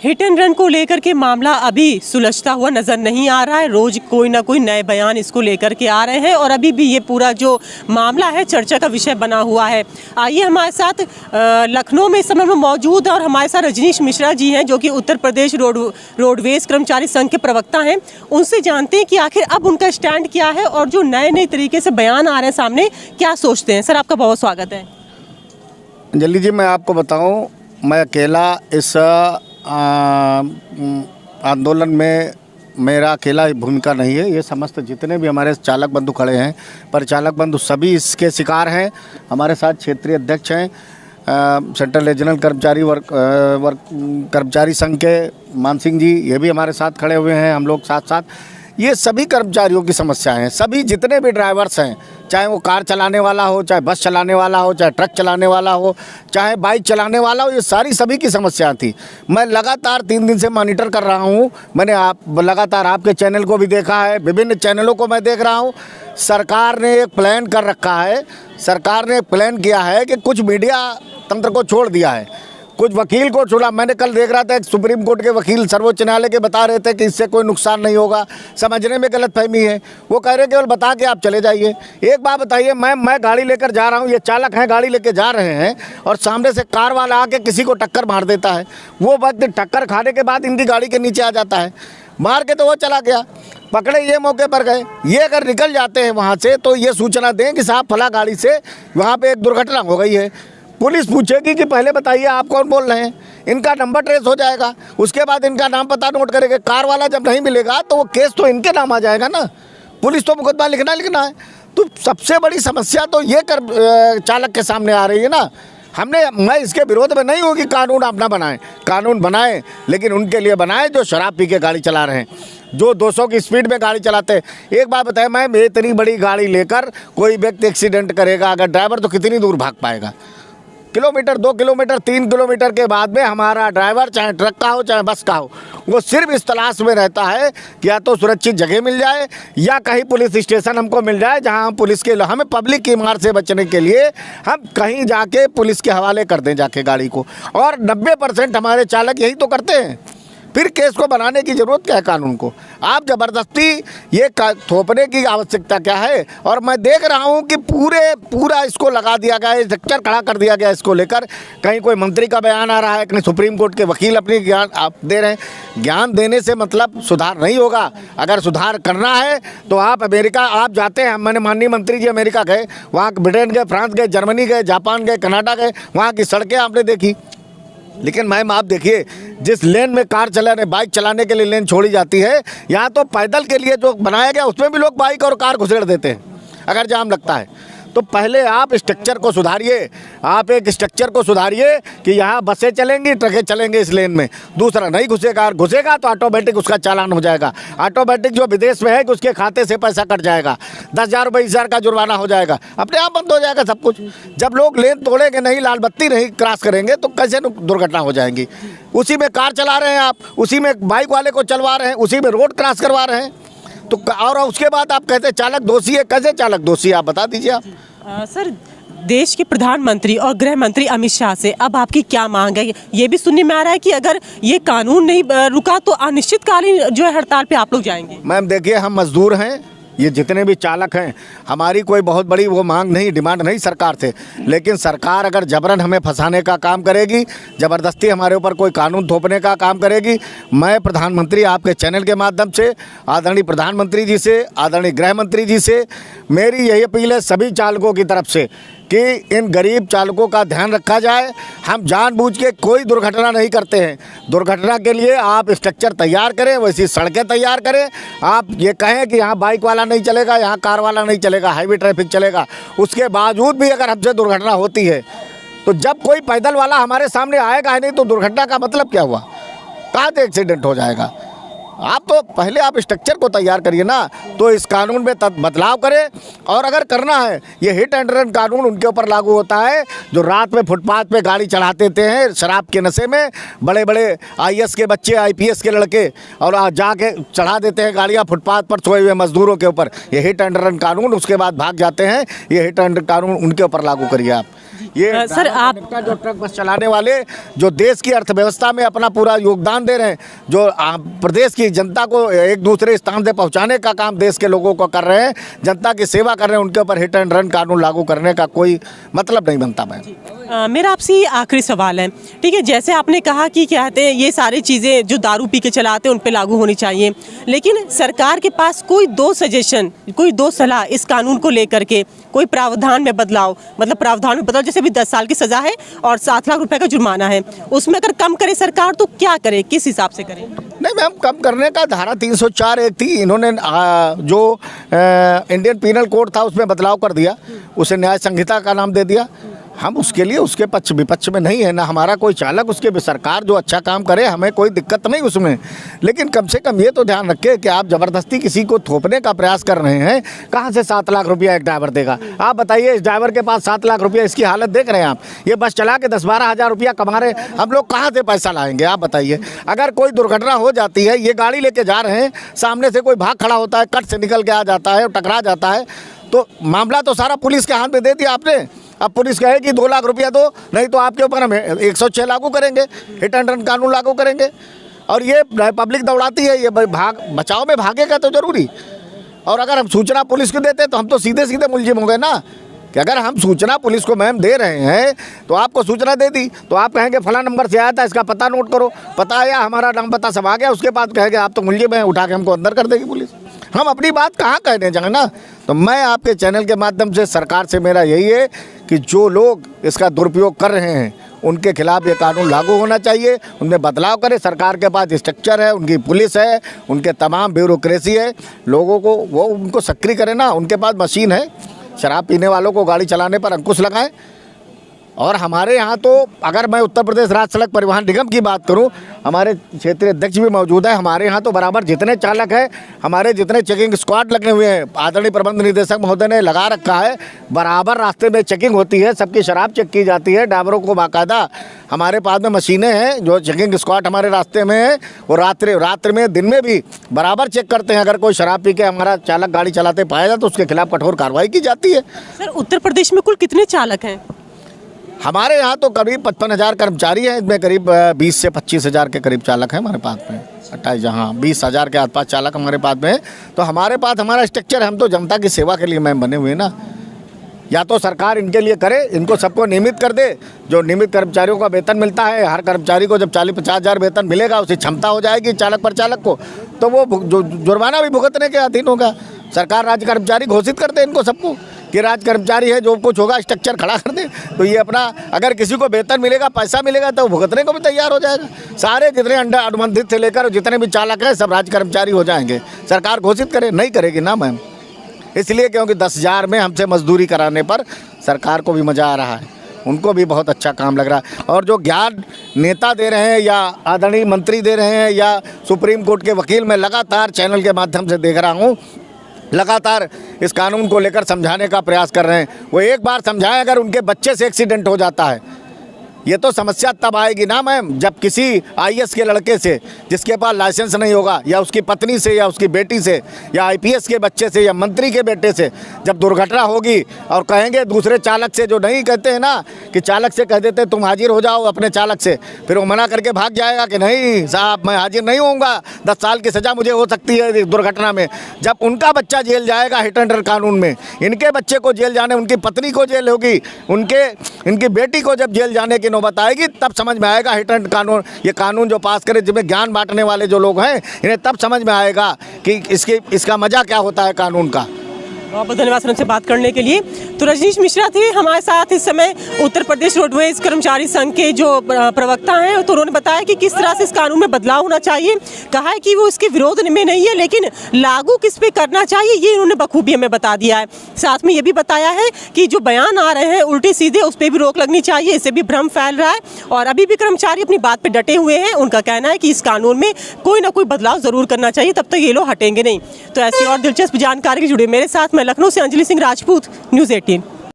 Hit and run को लेकर के मामला अभी सुलझता हुआ नज़र नहीं आ रहा है। रोज़ कोई ना कोई नए बयान इसको लेकर के आ रहे हैं और अभी भी ये पूरा जो मामला है चर्चा का विषय बना हुआ है। आइए हमारे साथ लखनऊ में इस समय में मौजूद है और हमारे साथ रजनीश मिश्रा जी हैं जो कि उत्तर प्रदेश रोडवेज कर्मचारी संघ के प्रवक्ता हैं। उनसे जानते हैं कि आखिर अब उनका स्टैंड क्या है और जो नए तरीके से बयान आ रहे हैं सामने, क्या सोचते हैं। सर, आपका बहुत स्वागत है। अंजलि जी, मैं आपको बताऊं, मैं अकेला इस आंदोलन में मेरा अकेला भूमिका नहीं है। ये समस्त जितने भी हमारे चालक बंधु खड़े हैं, परिचालक बंधु, सभी इसके शिकार हैं। हमारे साथ क्षेत्रीय अध्यक्ष हैं सेंट्रल रीजनल कर्मचारी संघ के मान सिंह जी, ये भी हमारे साथ खड़े हुए हैं। हम लोग साथ साथ ये सभी कर्मचारियों की समस्या है। सभी जितने भी ड्राइवर्स हैं, चाहे वो कार चलाने वाला हो, चाहे बस चलाने वाला हो, चाहे ट्रक चलाने वाला हो, चाहे बाइक चलाने वाला हो, ये सारी सभी की समस्या थी। मैं लगातार 3 दिन से मॉनिटर कर रहा हूँ। मैंने लगातार आपके चैनल को भी देखा है, विभिन्न चैनलों को मैं देख रहा हूँ। सरकार ने एक प्लान कर रखा है। सरकार ने एक प्लान किया है कि कुछ मीडिया तंत्र को छोड़ दिया है, कुछ वकील को छोड़ा। मैंने कल देख रहा था एक सुप्रीम कोर्ट के वकील सर्वोच्च न्यायालय के बता रहे थे कि इससे कोई नुकसान नहीं होगा। समझने में गलतफहमी है। वो कह रहे केवल बता के आप चले जाइए। एक बात बताइए, मैं गाड़ी लेकर जा रहा हूँ, ये चालक हैं गाड़ी लेकर जा रहे हैं और सामने से कार वाला आके किसी को टक्कर मार देता है। वो वक्त टक्कर खाने के बाद इनकी गाड़ी के नीचे आ जाता है, मार के तो वो चला गया। पकड़े ये मौके पर गए। ये अगर निकल जाते हैं वहाँ से तो ये सूचना दें कि साहब फला गाड़ी से वहाँ पर एक दुर्घटना हो गई है। पुलिस पूछेगी कि पहले बताइए आप कौन बोल रहे हैं। इनका नंबर ट्रेस हो जाएगा, उसके बाद इनका नाम पता नोट करेंगे। कार वाला जब नहीं मिलेगा तो वो केस तो इनके नाम आ जाएगा ना। पुलिस तो मुकदमा लिखना है। तो सबसे बड़ी समस्या तो ये चालक के सामने आ रही है ना। मैं इसके विरोध में नहीं हूँ कि कानून आप ना बनाएं, कानून बनाएं, लेकिन उनके लिए बनाएं जो शराब पी के गाड़ी चला रहे हैं, जो 200 की स्पीड में गाड़ी चलाते हैं। एक बात बताएं, मैं इतनी बड़ी गाड़ी लेकर कोई व्यक्ति एक्सीडेंट करेगा अगर ड्राइवर, तो कितनी दूर भाग पाएगा? किलोमीटर, 2 किलोमीटर, 3 किलोमीटर के बाद में हमारा ड्राइवर, चाहे ट्रक का हो चाहे बस का हो, वो सिर्फ इस तलाश में रहता है कि या तो सुरक्षित जगह मिल जाए या कहीं पुलिस स्टेशन हमको मिल जाए जहां हम पुलिस के, हमें पब्लिक की मार से बचने के लिए हम कहीं जाके पुलिस के हवाले कर दें जाके गाड़ी को। और 90% हमारे चालक यही तो करते हैं। फिर केस को बनाने की ज़रूरत क्या है कानून को? आप ज़बरदस्ती ये थोपने की आवश्यकता क्या है? और मैं देख रहा हूँ कि पूरा इसको लगा दिया गया है, स्ट्रक्चर खड़ा कर दिया गया इसको लेकर। कहीं कोई मंत्री का बयान आ रहा है, कहीं सुप्रीम कोर्ट के वकील अपनी ज्ञान आप दे रहे हैं। ज्ञान देने से मतलब सुधार नहीं होगा। अगर सुधार करना है तो आप अमेरिका आप जाते हैं। मैंने माननीय मंत्री जी अमेरिका गए, वहाँ ब्रिटेन गए, फ्रांस गए, जर्मनी गए, जापान गए, कनाडा गए, वहाँ की सड़कें आपने देखी। लेकिन मैम आप देखिए, जिस लेन में कार चलाने, बाइक चलाने के लिए लेन छोड़ी जाती है, यहाँ तो पैदल के लिए जो बनाया गया उसमें भी लोग बाइक और कार घुसेड़ देते हैं अगर जाम लगता है। तो पहले आप स्ट्रक्चर को सुधारिए। आप एक स्ट्रक्चर को सुधारिए कि यहाँ बसें चलेंगी, ट्रकें चलेंगे इस लेन में। दूसरा नहीं घुसेगा, और घुसेगा तो ऑटोमेटिक उसका चालान हो जाएगा। ऑटोमेटिक जो विदेश में है कि उसके खाते से पैसा कट जाएगा, 10,000 रुपये 20,000 का जुर्माना हो जाएगा, अपने आप बंद हो जाएगा सब कुछ। जब लोग लेन तोड़ेंगे नहीं, लाल बत्ती नहीं क्रॉस करेंगे तो कैसे दुर्घटना हो जाएंगी? उसी में कार चला रहे हैं आप, उसी में बाइक वाले को चलवा रहे हैं, उसी में रोड क्रॉस करवा रहे हैं। तो और उसके बाद आप कहते हैं चालक दोषी है। कैसे चालक दोषी है आप बता दीजिए आप। सर, देश के प्रधानमंत्री और गृह मंत्री अमित शाह से अब आपकी क्या मांग है? ये भी सुनने में आ रहा है कि अगर ये कानून नहीं रुका तो अनिश्चितकालीन जो है हड़ताल पे आप लोग जाएंगे। मैम देखिए, हम मजदूर हैं, ये जितने भी चालक हैं, हमारी कोई बहुत बड़ी वो मांग नहीं, डिमांड नहीं सरकार से। लेकिन सरकार अगर जबरन हमें फंसाने का काम करेगी, ज़बरदस्ती हमारे ऊपर कोई कानून थोपने का काम करेगी, मैं प्रधानमंत्री आपके चैनल के माध्यम से आदरणीय प्रधानमंत्री जी से, आदरणीय गृह मंत्री जी से मेरी यही अपील है सभी चालकों की तरफ से कि इन गरीब चालकों का ध्यान रखा जाए। हम जानबूझ के कोई दुर्घटना नहीं करते हैं। दुर्घटना के लिए आप स्ट्रक्चर तैयार करें, वैसी सड़कें तैयार करें। आप ये कहें कि यहाँ बाइक वाला नहीं चलेगा, यहाँ कार वाला नहीं चलेगा, हाईवे ट्रैफिक चलेगा। उसके बावजूद भी अगर हमसे दुर्घटना होती है तो जब कोई पैदल वाला हमारे सामने आएगा ही नहीं तो दुर्घटना का मतलब क्या हुआ? कहाँ से एक्सीडेंट हो जाएगा? आप तो पहले आप स्ट्रक्चर को तैयार करिए ना, तो इस कानून में बदलाव करें। और अगर करना है, ये हिट एंड रन कानून उनके ऊपर लागू होता है जो रात में फुटपाथ पे गाड़ी चढ़ा देते हैं शराब के नशे में। बड़े बड़े IAS के बच्चे, IPS के लड़के और जाके चढ़ा देते हैं गाड़ियाँ फुटपाथ पर सोए हुए मजदूरों के ऊपर। ये हिट एंड रन कानून, उसके बाद भाग जाते हैं। ये हिट एंड रन कानून उनके ऊपर लागू करिए आप। ये सर आप जो ट्रक बस चलाने वाले जो देश की अर्थव्यवस्था में अपना पूरा योगदान दे रहे हैं, जो प्रदेश की जनता को एक दूसरे स्थान से पहुंचाने का काम देश के लोगों को कर रहे हैं, जनता की सेवा कर रहे हैं, उनके ऊपर हिट एंड रन कानून लागू करने का कोई मतलब नहीं बनता। मैं मेरा आपसे ये आखिरी सवाल है, ठीक है, जैसे आपने कहा कि क्या कहते हैं ये सारी चीज़ें जो दारू पी के चलाते हैं उन पे लागू होनी चाहिए, लेकिन सरकार के पास कोई दो सजेशन, कोई दो सलाह इस कानून को लेकर के, कोई प्रावधान में बदलाव, मतलब प्रावधान में बदलाव, जैसे भी 10 साल की सज़ा है और 7 लाख रुपए का जुर्माना है, उसमें अगर कम करे सरकार तो क्या करे, किस हिसाब से करे? नहीं मैम, कम करने का धारा 304 एक थी, इन्होंने जो इंडियन पीनल कोड था उसमें बदलाव कर दिया, उसे न्याय संहिता का नाम दे दिया। हम उसके लिए उसके पक्ष विपक्ष में नहीं है ना, हमारा कोई चालक, उसके भी सरकार जो अच्छा काम करे हमें कोई दिक्कत नहीं उसमें, लेकिन कम से कम ये तो ध्यान रखें कि आप ज़बरदस्ती किसी को थोपने का प्रयास कर रहे हैं। कहाँ से 7 लाख रुपया एक ड्राइवर देगा? आप बताइए, इस ड्राइवर के पास 7 लाख रुपया, इसकी हालत देख रहे हैं आप, ये बस चला के 10-12 हज़ार रुपया कमा रहे, हम लोग कहाँ से पैसा लाएंगे? आप बताइए। अगर कोई दुर्घटना हो जाती है, ये गाड़ी लेके जा रहे हैं, सामने से कोई भाग खड़ा होता है, कट से निकल के आ जाता है, टकरा जाता है, तो मामला तो सारा पुलिस के हाथ में दे दिया आपने। अब पुलिस कहे कि 2 लाख रुपया दो, नहीं तो आपके ऊपर हम 106 लागू करेंगे, हिट एंड रन कानून लागू करेंगे। और ये पब्लिक दौड़ाती है, ये बचाव में भागेगा तो जरूरी। और अगर हम सूचना पुलिस को देते तो हम तो सीधे सीधे मुलजिम हो गए ना, कि अगर हम सूचना पुलिस को मैम दे रहे हैं तो आपको सूचना दे दी तो आप कहेंगे फला नंबर से आया था, इसका पता नोट करो, पता आया, हमारा नाम पता सब आ गया, उसके बाद कहेंगे आप तो मुलजिम हैं, उठा के हमको अंदर कर देगी पुलिस। हम अपनी बात कहाँ कहने जाए ना। तो मैं आपके चैनल के माध्यम से सरकार से मेरा यही है कि जो लोग इसका दुरुपयोग कर रहे हैं उनके खिलाफ ये कानून लागू होना चाहिए, उनमें बदलाव करे। सरकार के पास स्ट्रक्चर है, उनकी पुलिस है, उनके तमाम ब्यूरोक्रेसी है, लोगों को वो उनको सक्रिय करे ना, उनके पास मशीन है, शराब पीने वालों को गाड़ी चलाने पर अंकुश लगाएं। और हमारे यहाँ तो अगर मैं उत्तर प्रदेश राज्य सड़क परिवहन निगम की बात करूँ, हमारे क्षेत्रीय अध्यक्ष भी मौजूद है, हमारे यहाँ तो बराबर जितने चालक हैं, हमारे जितने चेकिंग स्क्वाड लगे हुए हैं, आदरणीय प्रबंध निदेशक महोदय ने लगा रखा है, बराबर रास्ते में चेकिंग होती है, सबकी शराब चेक की जाती है, ड्राइवरों को बाकायदा हमारे पास में मशीनें हैं, जो चेकिंग स्क्वाड हमारे रास्ते में है, वो रात्रि में दिन में भी बराबर चेक करते हैं। अगर कोई शराब पी के हमारा चालक गाड़ी चलाते पाया जाए तो उसके खिलाफ कठोर कार्रवाई की जाती है। सर, उत्तर प्रदेश में कुल कितने चालक हैं? हमारे यहाँ तो करीब 55,000 कर्मचारी हैं, इसमें करीब 20 से 25,000 के करीब चालक हैं हमारे पास में, 28, हाँ 20,000 के आसपास चालक हमारे पास में है। तो हमारे पास हमारा स्ट्रक्चर है, हम तो जनता की सेवा के लिए मैम बने हुए हैं ना। या तो सरकार इनके लिए करे, इनको सबको नियमित कर दे, जो नियमित कर्मचारियों का वेतन मिलता है, हर कर्मचारी को जब 40-50 हज़ार वेतन मिलेगा, उसकी क्षमता हो जाएगी चालक पर चालक को, तो वो जुर्माना भी भुगतने के अधीन होगा। सरकार राज्य कर्मचारी घोषित कर दे इनको सबको कि राज्य कर्मचारी है, जो कुछ होगा स्ट्रक्चर खड़ा कर दे, तो ये अपना अगर किसी को वेतन मिलेगा, पैसा मिलेगा तो भुगतने को भी तैयार हो जाएगा। सारे जितने अनुबंधित से लेकर जितने भी चालक हैं सब राज्य कर्मचारी हो जाएंगे। सरकार घोषित करे, नहीं करेगी ना मैम, इसलिए क्योंकि 10,000 में हमसे मजदूरी कराने पर सरकार को भी मज़ा आ रहा है, उनको भी बहुत अच्छा काम लग रहा है। और जो ज्ञान नेता दे रहे हैं या आदरणीय मंत्री दे रहे हैं या सुप्रीम कोर्ट के वकील, मैं लगातार चैनल के माध्यम से देख रहा हूँ, लगातार इस कानून को लेकर समझाने का प्रयास कर रहे हैं। वो एक बार समझाएं, अगर उनके बच्चे से एक्सीडेंट हो जाता है, ये तो समस्या तब आएगी ना मैम जब किसी IAS के लड़के से जिसके पास लाइसेंस नहीं होगा, या उसकी पत्नी से या उसकी बेटी से या IPS के बच्चे से या मंत्री के बेटे से जब दुर्घटना होगी और कहेंगे दूसरे चालक से, जो नहीं कहते हैं ना कि चालक से कह देते तुम हाजिर हो जाओ अपने चालक से, फिर वो मना करके भाग जाएगा कि नहीं साहब मैं हाजिर नहीं होऊंगा, 10 साल की सज़ा मुझे हो सकती है दुर्घटना में। जब उनका बच्चा जेल जाएगा हिट एंड रन कानून में, इनके बच्चे को जेल जाने, उनकी पत्नी को जेल होगी, इनकी बेटी को जब जेल जाने की नौबत आएगी, तब समझ में आएगा हिट एंड कानून, ये कानून जो पास करे, जिसमें ज्ञान बांटने वाले जो लोग हैं, इन्हें तब समझ में आएगा कि इसका मजा क्या होता है कानून का। बहुत बहुत धन्यवाद सर हमसे बात करने के लिए। तो रजनीश मिश्रा थे हमारे साथ इस समय, उत्तर प्रदेश रोडवेज कर्मचारी संघ के जो प्रवक्ता हैं, तो उन्होंने बताया कि किस तरह से इस कानून में बदलाव होना चाहिए। कहा है कि वो इसके विरोध में नहीं है, लेकिन लागू किस पे करना चाहिए ये उन्होंने बखूबी हमें बता दिया है। साथ में ये भी बताया है कि जो बयान आ रहे हैं उल्टे सीधे, उस पर भी रोक लगनी चाहिए, इससे भी भ्रम फैल रहा है। और अभी भी कर्मचारी अपनी बात पर डटे हुए हैं, उनका कहना है कि इस कानून में कोई ना कोई बदलाव ज़रूर करना चाहिए, तब तक ये लोग हटेंगे नहीं। तो ऐसी और दिलचस्प जानकारी जुड़े मेरे साथ, मैं लखनऊ से अंजलि सिंह राजपूत, न्यूज़ 18।